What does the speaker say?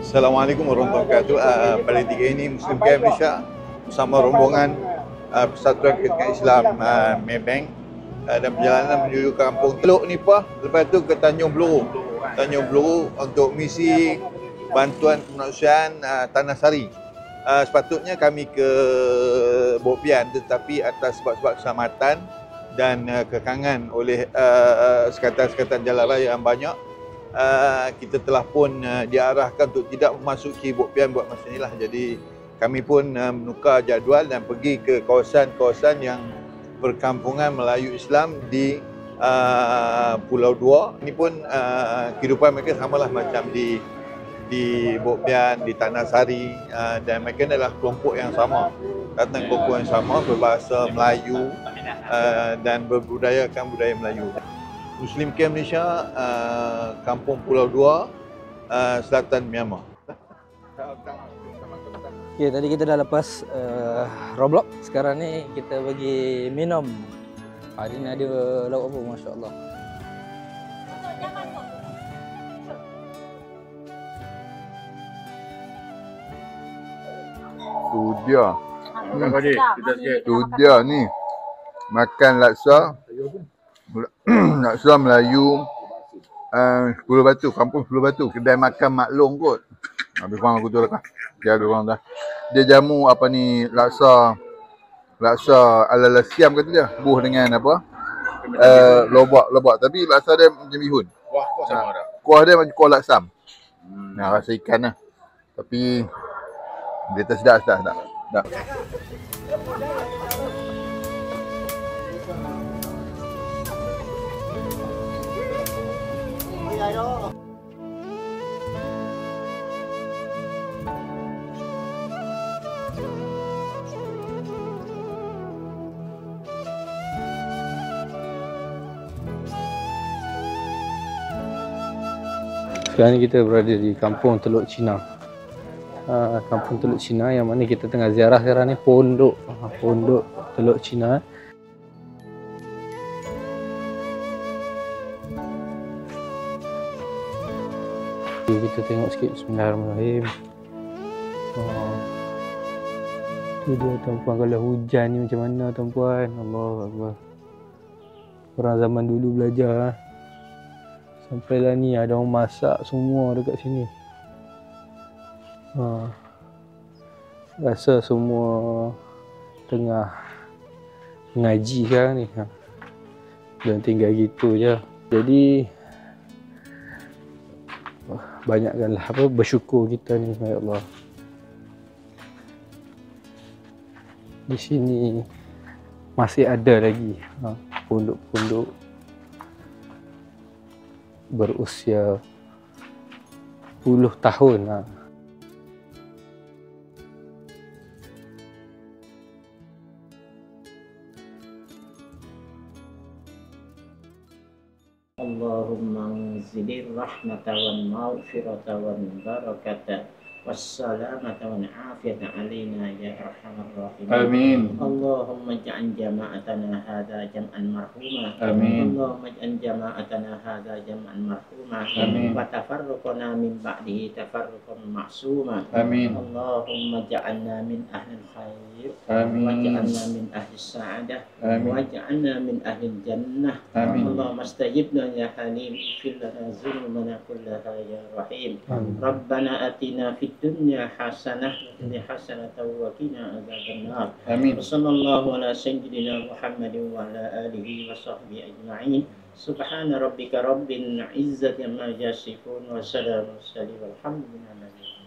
Assalamualaikum warahmatullahi wabarakatuh. Pada tiga ini Muslim Camp Malaysia bersama rombongan Persatuan Ketegangan Islam Maybank dan perjalanan menuju kampung Teluk Nipah, lepas tu ke Tanjung Peluru. Tanjung Peluru untuk misi bantuan kemanusiaan Tanah Sari. Sepatutnya kami ke Bopian, tetapi atas sebab-sebab keselamatan dan kekangan oleh sekatan-sekatan jalan raya yang banyak, kita telah pun diarahkan untuk tidak memasuki Bopian buat masa inilah. Jadi kami pun menukar jadual dan pergi ke kawasan-kawasan yang perkampungan Melayu Islam di Pulau Dua. Ini pun kehidupan mereka samalah macam di Bopian, di Tanah Sari, dan mereka adalah kelompok yang sama. Datang kelompok yang sama, berbahasa Melayu dan berbudayakan budaya Melayu. Muslim Camp Malaysia, Kampung Pulau Dua, Selatan Myanmar. Okay, tadi kita dah lepas Roblox. Sekarang ni kita pergi minum. Hari ni ada lauk apa, Masya Allah. Tu dia. Tu dia ni. Makan laksa. Laksa Melayu. Sepuluh Batu, Kampung Sepuluh Batu. Kedai makan Maklong kot. Habis kurang aku tu lah. Dia ada orang dah. Dia jamu apa ni, laksa ala-ala siam kata dia. Buh dengan apa? Lobak. Tapi laksa dia macam bihun. Kuah sama ada. Kuah dia macam kuah laksam. Nah, rasa ikan lah. Tapi dia tak sedap. Sekarang ni kita berada di Kampung Teluk Cina. Kampung Teluk Cina yang mana kita tengah ziarah sekarang ni Pondok Teluk Cina. Kita tengok sikit. Bismillahirrahmanirrahim. Tu dia tuan-puan, kalau hujan ni macam mana tuan-puan. Allahu Akbar. Orang zaman dulu belajar. Sampailah ni ada orang masak semua dekat sini. Rasa semua tengah mengaji sekarang ni. Dan tinggal gitu je. Jadi banyakkanlah bersyukur kita ni, ya Allah. Di sini masih ada lagi pondok-pondok berusia puluh tahun. Allahumma anzilir rahmata wal maghfirata wal barakata wassalamata wal afiyata alaina ya arhamar rahimin. Amin. Allahumma ja'al jama'atana hadha jam'an marhuma. Amin. Allahumma ja'al jama'atana hadha jam'an marhuma. Amin. Wa tafarruqana min ba'dihi tafarruqan ma'suma. Amin. Allahumma ja'alna min ahlil khair. Amin. Wa ja'alna min ahlis sa'adah. Amin. Wa ja'alna min ahlil jannah. Amin. Allahumma astajibna ya halim, ighfir lana dhunubana kullaha ya rahim. Rabbana atina fid dunya hasanah wa fil hasanah wa qina adzabannar. Amin. Sallallahu ala sayyidina Muhammadin wa ala alihi wa sahbihi ajma'in. Subhana rabbika rabbil izzati amma yasifun wa salamun alal mursalin walhamdulillahi.